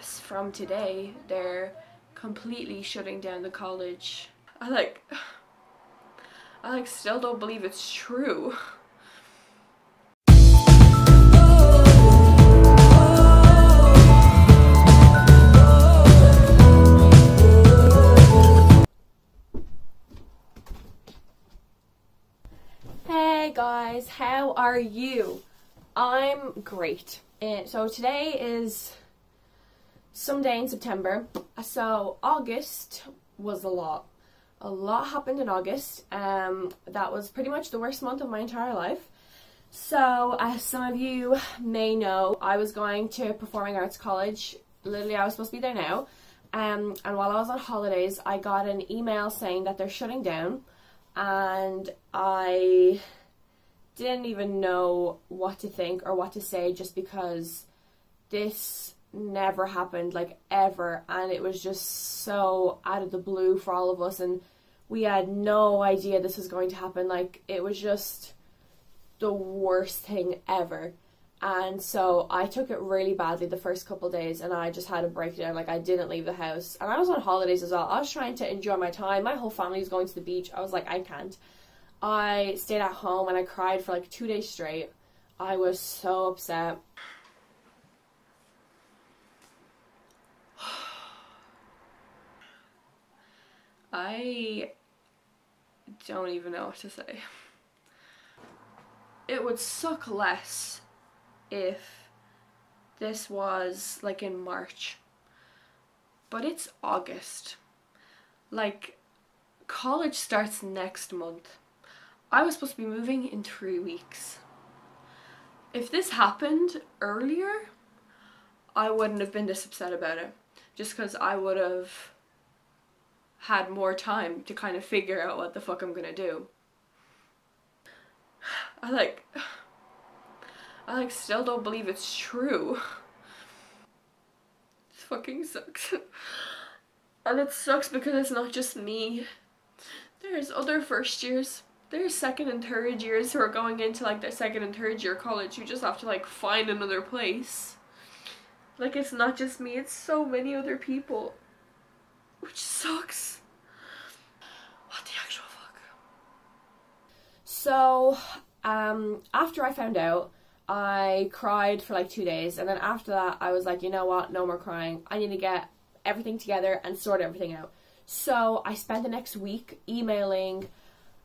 from today, they're completely shutting down the college. I still don't believe it's true. Hey guys, how are you? I'm great. So today is some day in September. So August was a lot. A lot happened in August. That was pretty much the worst month of my entire life. So as some of you may know, I was going to Performing Arts College. Literally, I was supposed to be there now. And while I was on holidays, I got an email saying that they're shutting down. And I didn't even know what to think or what to say, just because this never happened, like, ever, and it was just so out of the blue for all of us, and we had no idea this was going to happen. Like, it was just the worst thing ever. And so I took it really badly the first couple of days, and I just had a breakdown. Like, I didn't leave the house, and I was on holidays as well. I was trying to enjoy my time. My whole family was going to the beach. I was like, I can't. I stayed at home and I cried for like 2 days straight. I was so upset. I don't even know what to say. It would suck less if this was like in March, but it's August. Like, college starts next month. I was supposed to be moving in 3 weeks. If this happened earlier, I wouldn't have been this upset about it, just because I would have had more time to kind of figure out what the fuck I'm gonna do. I still don't believe it's true. This fucking sucks. And it sucks because it's not just me. There's other first years. There's second and third years who are going into like their second and third year college who just have to like find another place. Like, it's not just me, it's so many other people. Which sucks. What the actual fuck? So, after I found out, I cried for like 2 days, and then after that I was like, you know what, no more crying. I need to get everything together and sort everything out. So I spent the next week emailing,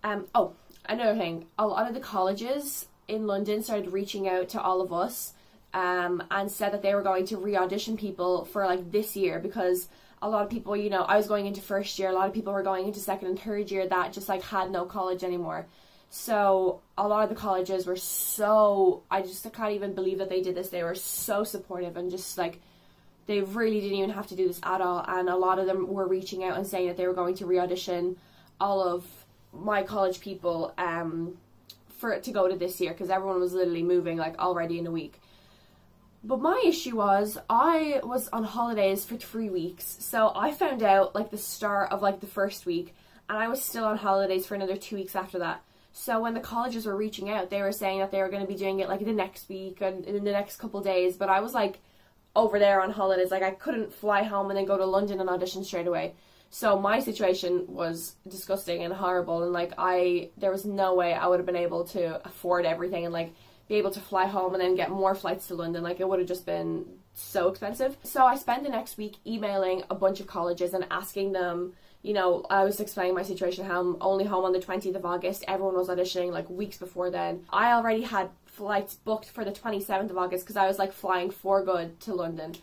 oh, another thing, a lot of the colleges in London started reaching out to all of us, and said that they were going to re-audition people for like this year, because a lot of people, you know, I was going into first year, a lot of people were going into second and third year that just like had no college anymore. So a lot of the colleges were so, I can't even believe that they did this. They were so supportive, and just like, they really didn't even have to do this at all. And a lot of them were reaching out and saying that they were going to re-audition all of my college people for it to go to this year, because everyone was literally moving like already in a week. But my issue was, I was on holidays for 3 weeks, so I found out like the start of like the first week, and I was still on holidays for another 2 weeks after that. So when the colleges were reaching out, they were saying that they were going to be doing it like the next week and in the next couple days, but I was like over there on holidays. Like, I couldn't fly home and then go to London and audition straight away. So my situation was disgusting and horrible, and like, there was no way I would have been able to afford everything and like be able to fly home and then get more flights to London. Like, it would have just been so expensive. So I spent the next week emailing a bunch of colleges and asking them, you know, I was explaining my situation, how I'm only home on the 20th of August. Everyone was auditioning like weeks before then. I already had flights booked for the 27th of August because I was like flying for good to London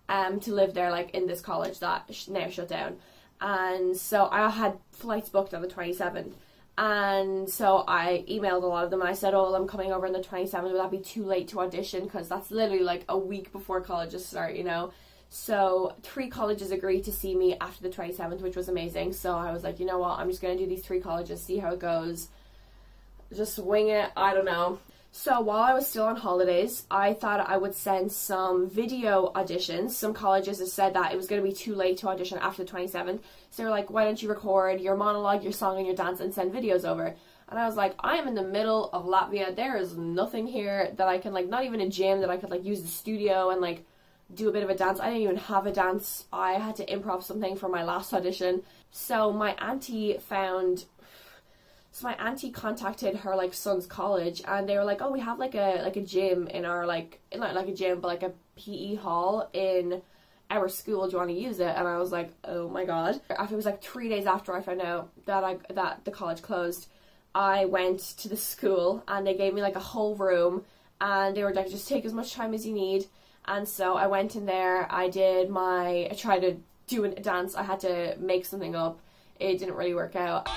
to live there, like in this college that now shut down. And so I had flights booked on the 27th. And so I emailed a lot of them and I said, oh, I'm coming over on the 27th. Would that be too late to audition? Because that's literally like a week before colleges start, you know. So 3 colleges agreed to see me after the 27th, which was amazing. So I was like, you know what, I'm just going to do these 3 colleges, see how it goes. Just wing it, I don't know. So while I was still on holidays, I thought I would send some video auditions. Some colleges have said that it was going to be too late to audition after the 27th. So they were like, why don't you record your monologue, your song, and your dance and send videos over? And I was like, I am in the middle of Latvia. There is nothing here that I can, like, not even a gym that I could, like, use the studio and, like, do a bit of a dance. I didn't even have a dance. I had to improv something for my last audition. So my auntie contacted her like son's college, and they were like, oh, we have like a gym in our like, not like a gym, but like a PE hall in our school. Do you want to use it? And I was like, oh my god. After, it was like 3 days after I found out that the college closed, I went to the school and they gave me like a whole room, and they were like, just take as much time as you need. And so I went in there, I tried to do a dance, I had to make something up. It didn't really work out.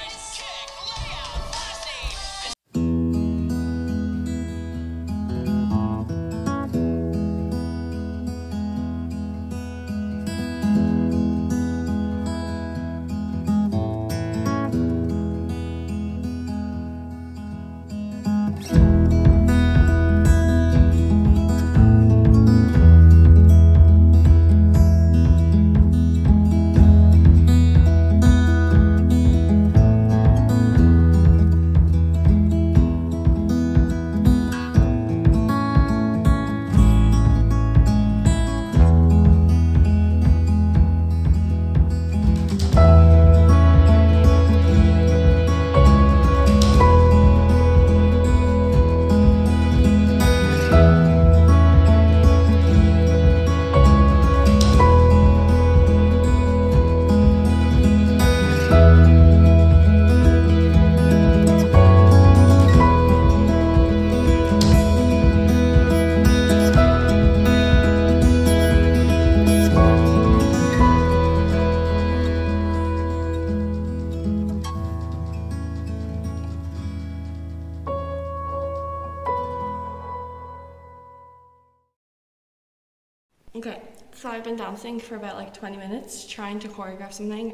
Okay, so I've been dancing for about like 20 minutes, trying to choreograph something.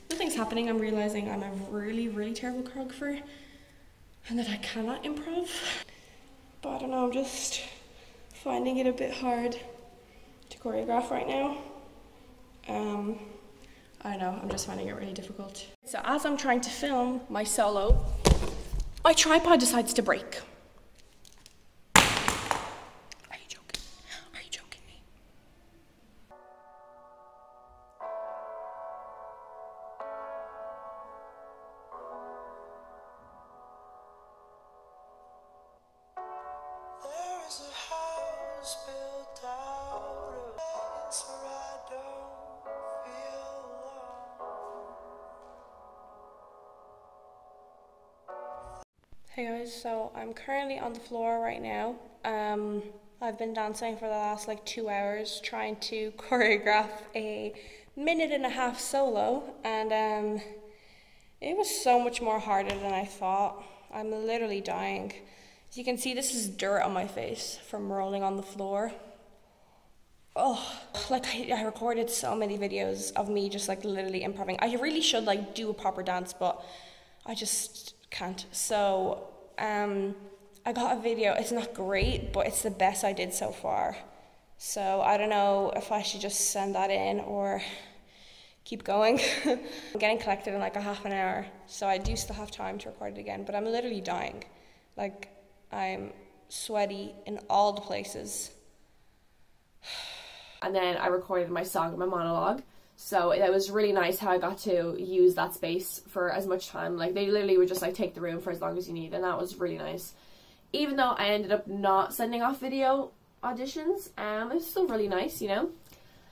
Nothing's happening. I'm realizing I'm a really, really terrible choreographer and that I cannot improv. But I don't know, I'm just finding it a bit hard to choreograph right now. I don't know, I'm just finding it really difficult. So as I'm trying to film my solo, my tripod decides to break. Hey guys, so I'm currently on the floor right now. I've been dancing for the last like 2 hours trying to choreograph a 1.5-minute solo, and it was so much more harder than I thought. I'm literally dying. As you can see, this is dirt on my face from rolling on the floor. Oh, like I recorded so many videos of me just like literally improving. I really should like do a proper dance, but I just can't. So I got a video. It's not great, but it's the best I did so far. So I don't know if I should just send that in or keep going. I'm getting collected in like a half an hour, so I do still have time to record it again, but I'm literally dying. Like, I'm sweaty in all the places. And then I recorded my song, my monologue. So it was really nice how I got to use that space for as much time. Like, they literally would just like take the room for as long as you need, and that was really nice. Even though I ended up not sending off video auditions, it was still really nice, you know.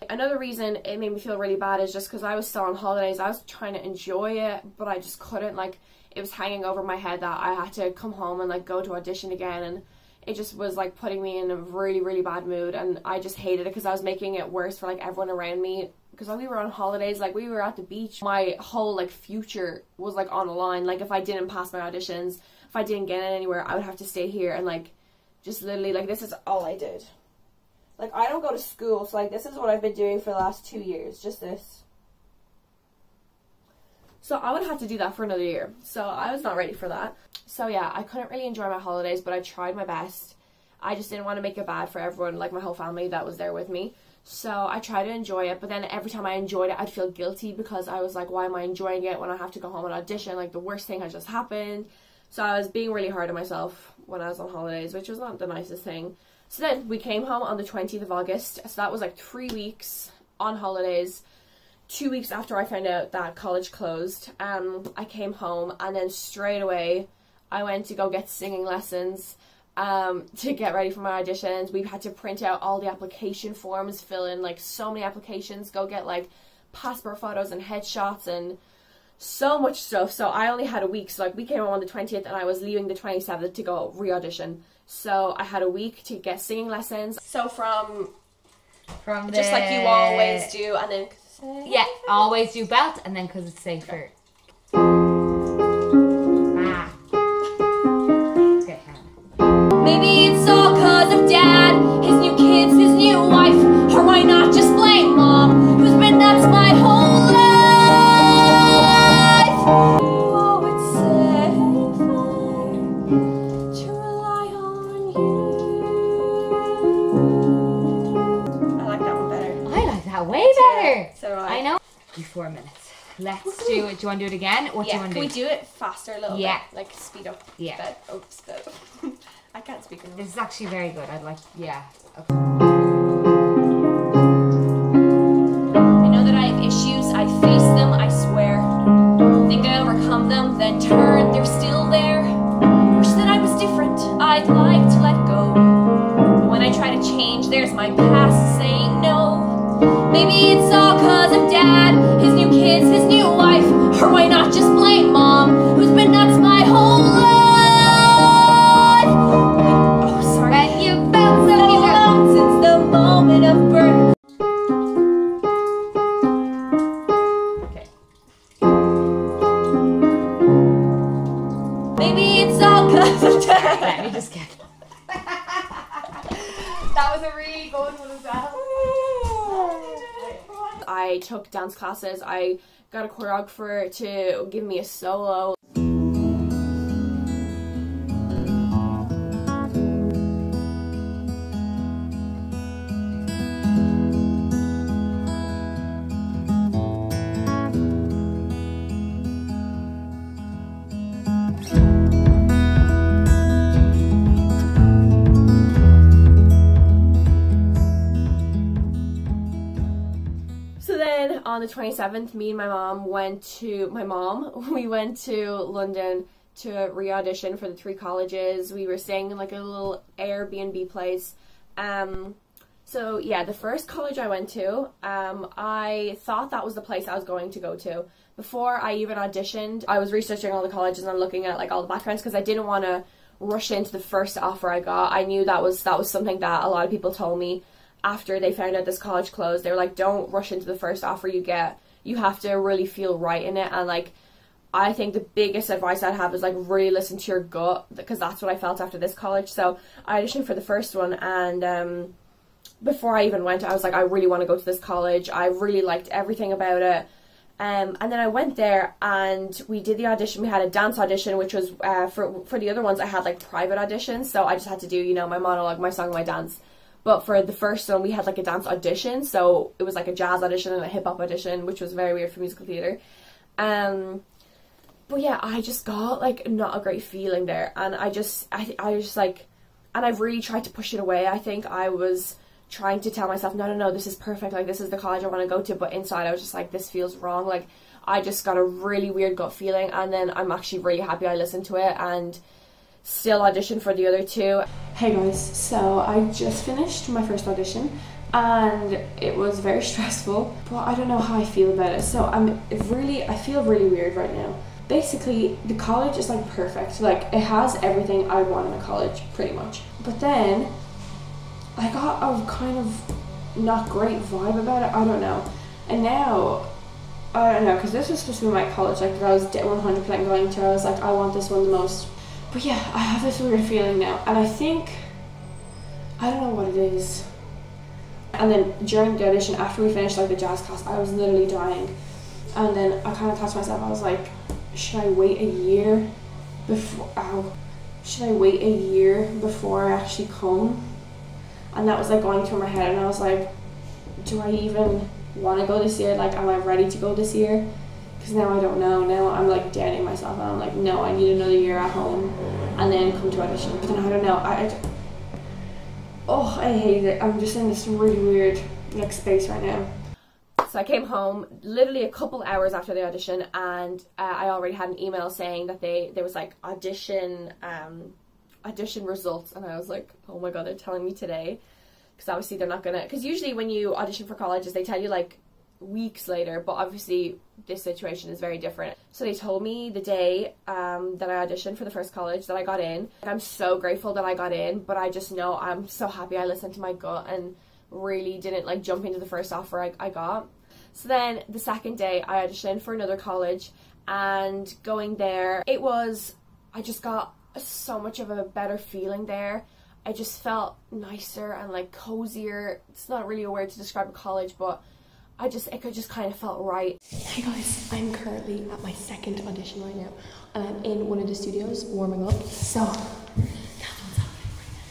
Another reason it made me feel really bad is just because I was still on holidays. I was trying to enjoy it, but I just couldn't. Like, it was hanging over my head that I had to come home and like go to audition again, and it just was like putting me in a really, really bad mood, and I just hated it because I was making it worse for like everyone around me. Because when we were on holidays, like we were at the beach, my whole like future was like on the line. Like, if I didn't pass my auditions, if I didn't get in anywhere, I would have to stay here and like just literally like this is all I did. Like, I don't go to school, so like this is what I've been doing for the last 2 years, just this. So I would have to do that for another year. So I was not ready for that. So yeah, I couldn't really enjoy my holidays, but I tried my best. I just didn't want to make it bad for everyone, like my whole family that was there with me. So I tried to enjoy it, but then every time I enjoyed it, I'd feel guilty because I was like, why am I enjoying it when I have to go home and audition? Like, the worst thing has just happened. So I was being really hard on myself when I was on holidays, which was not the nicest thing. So then we came home on the 20th of August. So that was like 3 weeks on holidays. 2 weeks after I found out that college closed, I came home, and then straight away I went to go get singing lessons to get ready for my auditions. We had to print out all the application forms, fill in like so many applications, go get like passport photos and headshots and so much stuff. So I only had a week. So like we came home on the 20th and I was leaving the 27th to go re-audition. So I had a week to get singing lessons. So from just like you always do, and then yeah, always do belt, and then because it's safer. Maybe it's all cause of dad, his new kids, his new wife, or why not just blame mom, who's been nuts my whole life. Oh, it's safer to rely on you. I like that one better. I like that way better. So I know. 4 minutes. Let's do it. Do you want to do it again? What do you want to do? Can we do it faster a little bit? Like speed up. Yeah. Sped up. I can't speak anymore. This is actually very good. I'd like, yeah. Okay. I know that I have issues. I face them, I swear. Think I overcome them, then turn, they're still there. Wish that I was different. I'd like to let go. But when I try to change, there's my past saying no. Maybe it's all cause of dad, his new kids, his new wife, or why not just blame mom, who's been nuts my whole life. Oh, sorry. And you felt so alone since the moment of birth. Okay. Maybe it's all cause of dad. Let me just get that was a really good one as well. I took dance classes. I got a choreographer to give me a solo. On the 27th, me and my mom went to London to re-audition for the 3 colleges. We were staying in like a little Airbnb place. So yeah, the first college I went to, I thought that was the place I was going to go to. Before I even auditioned, I was researching all the colleges and looking at like all the backgrounds because I didn't want to rush into the first offer I got. I knew that was something that a lot of people told me after they found out this college closed. They were like, don't rush into the first offer you get. You have to really feel right in it. And like, I think the biggest advice I'd have is like really listen to your gut, because that's what I felt after this college. So I auditioned for the first one, and before I even went, I was like, I really want to go to this college. I really liked everything about it. And then I went there and we did the audition. We had a dance audition, which was for the other ones I had like private auditions, so I just had to do, you know, my monologue, my song, my dance. But for the first one, we had like a dance audition, so it was like a jazz audition and a hip-hop audition, which was very weird for musical theatre. But yeah, I just got like not a great feeling there, and I was just like, and I've really tried to push it away. I think I was trying to tell myself, no, this is perfect, like this is the college I want to go to, but inside I was just like, this feels wrong. Like I just got a really weird gut feeling, and then I'm actually really happy I listened to it and still auditioned for the other 2. Hey guys, so I just finished my first audition and it was very stressful, but I don't know how I feel about it. So I feel really weird right now. Basically, the college is like perfect. Like it has everything I want in a college, pretty much. But then I got a kind of not great vibe about it. I don't know. And now, I don't know, because this was supposed to be my college, like that I was 100% going to. I was like, I want this one the most. But yeah, I have this weird feeling now, and I think, I don't know what it is. And then during the audition, after we finished like the jazz class, I was literally dying. And then I kind of thought to myself, I was like, should I wait a year before, should I wait a year before I actually come? And that was like going through my head, and I was like, do I even want to go this year? Like, am I ready to go this year? Because now I don't know. Now I'm like doubting myself, and I'm like, no, I need another year at home and then come to audition. But then I don't know. Oh, I hate it. I'm just in this really weird like space right now. So I came home literally a couple hours after the audition, and I already had an email saying that there was like audition results, and I was like, oh my god, they're telling me today, because obviously they're not gonna, because usually when you audition for colleges they tell you like weeks later, but obviously this situation is very different. So they told me the day that I auditioned for the first college that I got in. I'm so grateful that I got in, but I just know I'm so happy I listened to my gut and really didn't like jump into the first offer I got. So then the second day I auditioned for another college, and going there, I just got so much of a better feeling there. I just felt nicer and like cozier. It's not really a word to describe a college, but it just kind of felt right. Hey guys, I'm currently at my second audition right now, and I'm in one of the studios warming up. So that's what's happening right now.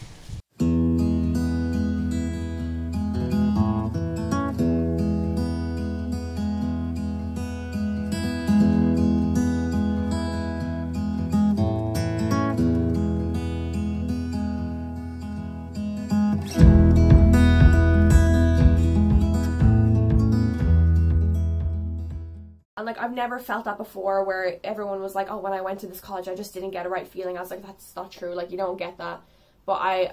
And like, I've never felt that before, where everyone was like, oh, when I went to this college I just didn't get a right feeling. I was like, that's not true, like you don't get that. But I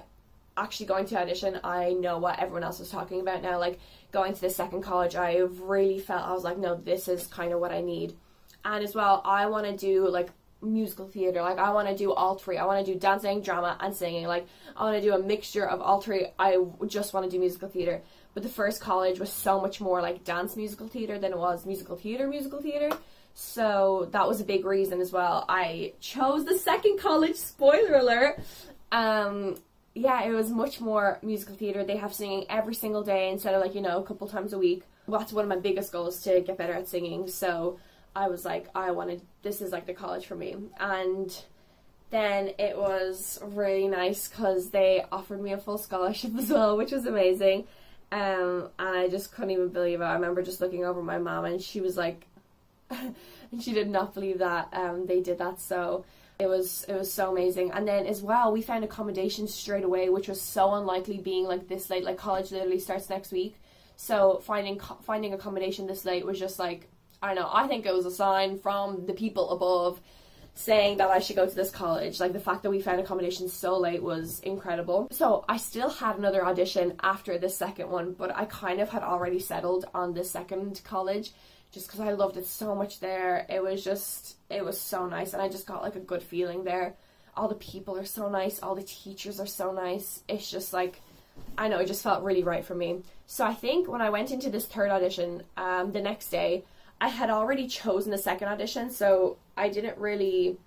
actually, going to audition, I know what everyone else was talking about now. Like going to this second college, I really felt, I was like, no, this is kind of what I need. And as well, I want to do like musical theatre. Like I want to do all three. I want to do dancing, drama and singing. Like I want to do a mixture of all three. I just want to do musical theatre. But the first college was so much more like dance musical theatre than it was musical theatre. So that was a big reason as well. I chose the second college, spoiler alert. Yeah, it was much more musical theatre. They have singing every single day instead of like, you know, a couple times a week. Well, that's one of my biggest goals, to get better at singing. So I was like, this is like the college for me. And then it was really nice because they offered me a full scholarship as well, which was amazing. And I just couldn't even believe it. I remember just looking over my mom, and she was like, and she did not believe that they did that. So it was so amazing. And then as well, we found accommodation straight away, which was so unlikely being like this late. Like college literally starts next week, so finding accommodation this late was just like, I don't know, I think it was a sign from the people above saying that I should go to this college. Like the fact that we found accommodation so late was incredible. So I still had another audition after this second one, but I kind of had already settled on this second college just because I loved it so much there. It was so nice, and I just got like a good feeling there. All the people are so nice, all the teachers are so nice. It's just like, I know, it just felt really right for me. So I think when I went into this third audition, the next day, I had already chosen the second audition, so I didn't really,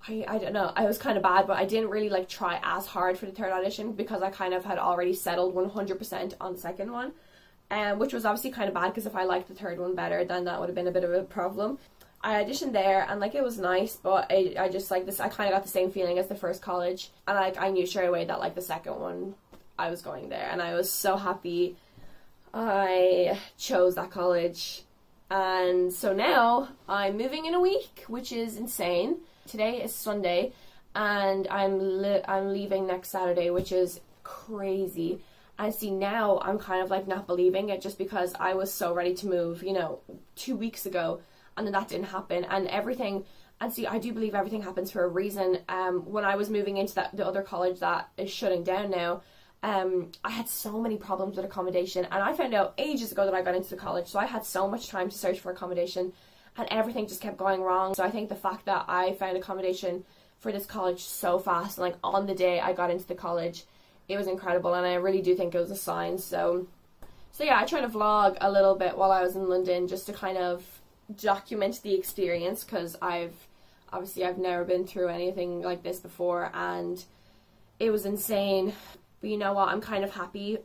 I don't know, I was kind of bad, but I didn't really like try as hard for the third audition because I kind of had already settled 100% on the second one, which was obviously kind of bad because if I liked the third one better, then that would have been a bit of a problem. I auditioned there, and like it was nice, but I just like this, I kind of got the same feeling as the first college, and like I knew straight away that like the second one I was going there, and I was so happy I chose that college. And so now I'm moving in a week, which is insane. Today is Sunday, and I'm leaving next Saturday, which is crazy. And see, now I'm kind of like not believing it, just because I was so ready to move, you know, 2 weeks ago, and then that didn't happen, and everything. And see, I do believe everything happens for a reason. When I was moving into the other college that is shutting down now, I had so many problems with accommodation, and I found out ages ago that I got into the college, so I had so much time to search for accommodation, and everything just kept going wrong. So I think the fact that I found accommodation for this college so fast, and like on the day I got into the college, it was incredible, and I really do think it was a sign. So yeah, I tried to vlog a little bit while I was in London just to kind of document the experience, because I've never been through anything like this before, and it was insane. But you know what, I'm kind of happy.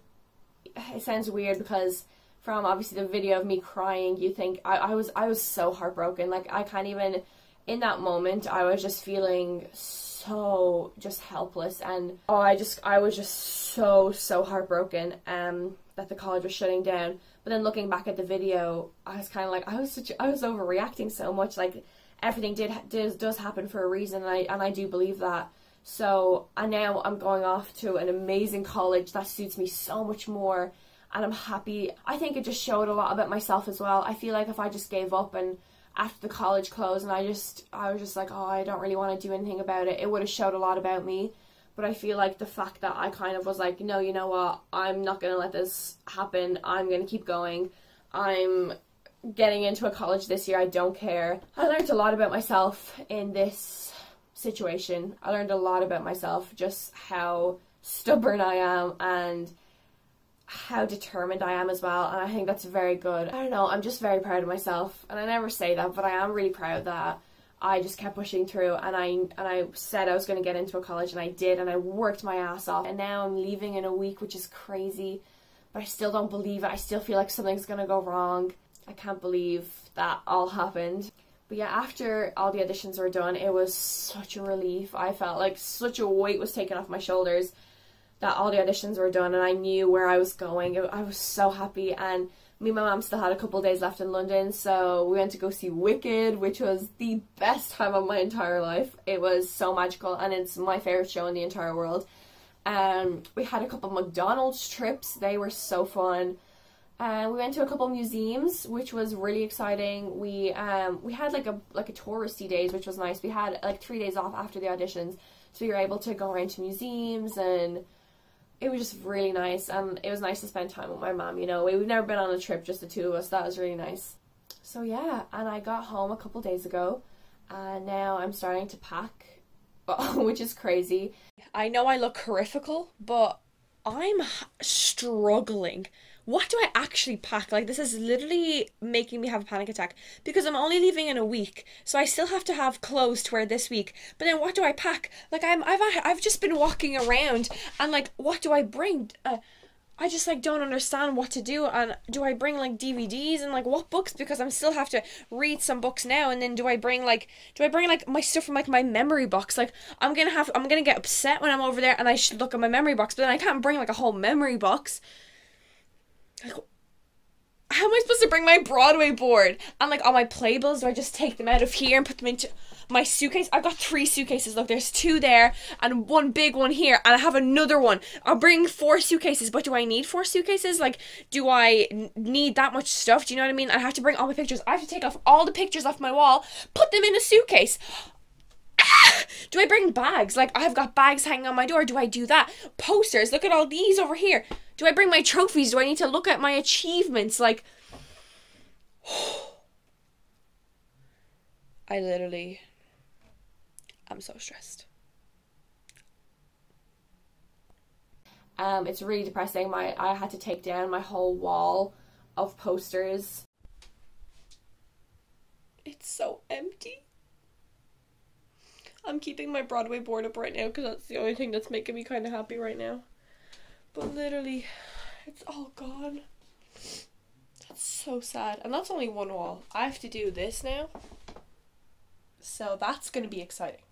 It sounds weird because from obviously the video of me crying, you think I was so heartbroken. Like I can't even, in that moment I was just feeling so just helpless, and I was just so heartbroken that the college was shutting down. But then looking back at the video, I was kind of like, I was overreacting so much. Like everything does happen for a reason, and I do believe that. So, and now I'm going off to an amazing college that suits me so much more, and I'm happy. I think it just showed a lot about myself as well. I feel like if I just gave up and after the college closed and I was just like, oh, I don't really want to do anything about it, it would have showed a lot about me. But I feel like the fact that I kind of was like, no, you know what, I'm not going to let this happen. I'm going to keep going. I'm getting into a college this year. I don't care. I learned a lot about myself in this situation. I learned a lot about myself, just how stubborn I am and how determined I am as well. And I think that's very good. I don't know, I'm just very proud of myself. And I never say that, but I am really proud that I just kept pushing through, and I said I was going to get into a college, and I did, and I worked my ass off, and now I'm leaving in a week, which is crazy, but I still don't believe it. I still feel like something's going to go wrong. I can't believe that all happened. But yeah, after all the auditions were done, it was such a relief. I felt like such a weight was taken off my shoulders that all the auditions were done, and I knew where I was going. I was so happy, and me and my mum still had a couple of days left in London, so we went to go see Wicked, which was the best time of my entire life. It was so magical, and it's my favourite show in the entire world. We had a couple of McDonald's trips. They were so fun. We went to a couple of museums, which was really exciting. We had like a touristy days, which was nice. We had like 3 days off after the auditions, so we were able to go around to museums, and it was just really nice. And it was nice to spend time with my mom, you know. We've never been on a trip, just the two of us. That was really nice. So yeah, and I got home a couple days ago, and now I'm starting to pack, which is crazy. I know I look horrifical, but I'm struggling. What do I actually pack? Like, this is literally making me have a panic attack, because I'm only leaving in a week, so I still have to have clothes to wear this week. But then what do I pack? Like, I've just been walking around, and like, what do I bring? I just like don't understand what to do. And do I bring like DVDs and like what books? Because I'm still have to read some books now. And then do I bring like my stuff from like my memory box? Like, I'm gonna get upset when I'm over there and I should look at my memory box, but then I can't bring like a whole memory box. Like, how am I supposed to bring my Broadway board? And like all my playbills, do I just take them out of here and put them into my suitcase? I've got 3 suitcases. Look, there's 2 there and 1 big one here, and I have another one. I'll bring 4 suitcases, but do I need 4 suitcases? Like, do I need that much stuff? Do you know what I mean? I have to bring all my pictures. I have to take off all the pictures off my wall, put them in a suitcase. Do I bring bags? Like, I've got bags hanging on my door. Do I do that? Posters. Look at all these over here. Do I bring my trophies? Do I need to look at my achievements? Like, I literally am so stressed. It's really depressing. I had to take down my whole wall of posters. It's so empty. I'm keeping my Broadway board up right now because that's the only thing that's making me kind of happy right now. But literally, it's all gone. That's so sad. And that's only one wall. I have to do this now. So that's going to be exciting.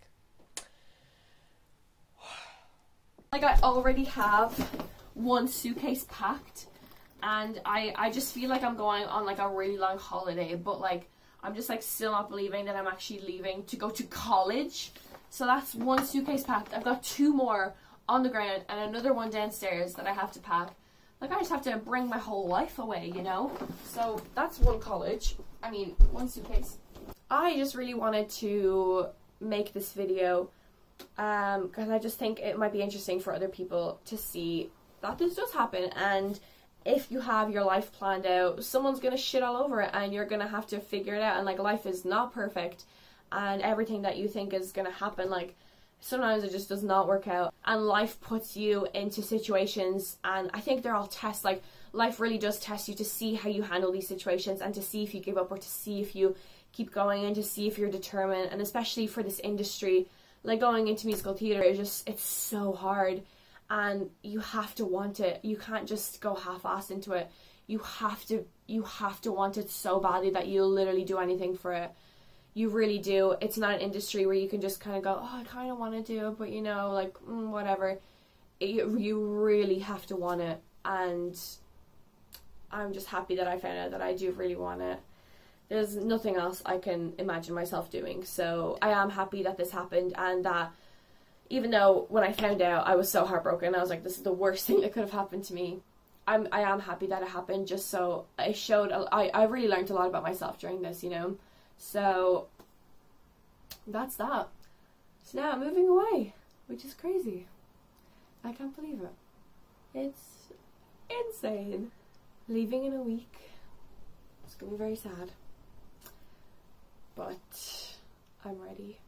Like, I already have 1 suitcase packed. And I just feel like I'm going on like a really long holiday. But like, I'm just like still not believing that I'm actually leaving to go to college. So that's 1 suitcase packed. I've got 2 more on the ground and another one downstairs that I have to pack. Like, I just have to bring my whole life away, you know? So that's 1 college. I mean, 1 suitcase. I just really wanted to make this video because I just think it might be interesting for other people to see that this does happen. And if you have your life planned out, someone's gonna shit all over it and you're gonna have to figure it out. And like, life is not perfect, and everything that you think is gonna happen, like, sometimes it just does not work out. And life puts you into situations, and I think they're all tests. Like, life really does test you to see how you handle these situations, and to see if you give up or to see if you keep going, and to see if you're determined. And especially for this industry, like going into musical theatre, it's so hard. And you have to want it. You can't just go half-assed into it. You have to want it so badly that you'll literally do anything for it. You really do. It's not an industry where you can just kind of go, oh, I kind of want to do it, but you know, like, whatever. You really have to want it. And I'm just happy that I found out that I do really want it. There's nothing else I can imagine myself doing. So I am happy that this happened, and that, even though when I found out I was so heartbroken, I was like, this is the worst thing that could have happened to me. I am happy that it happened, just so it showed, I really learned a lot about myself during this, you know. So that's that. So now I'm moving away, which is crazy. I can't believe it. It's insane. Leaving in a week. It's gonna be very sad. But I'm ready.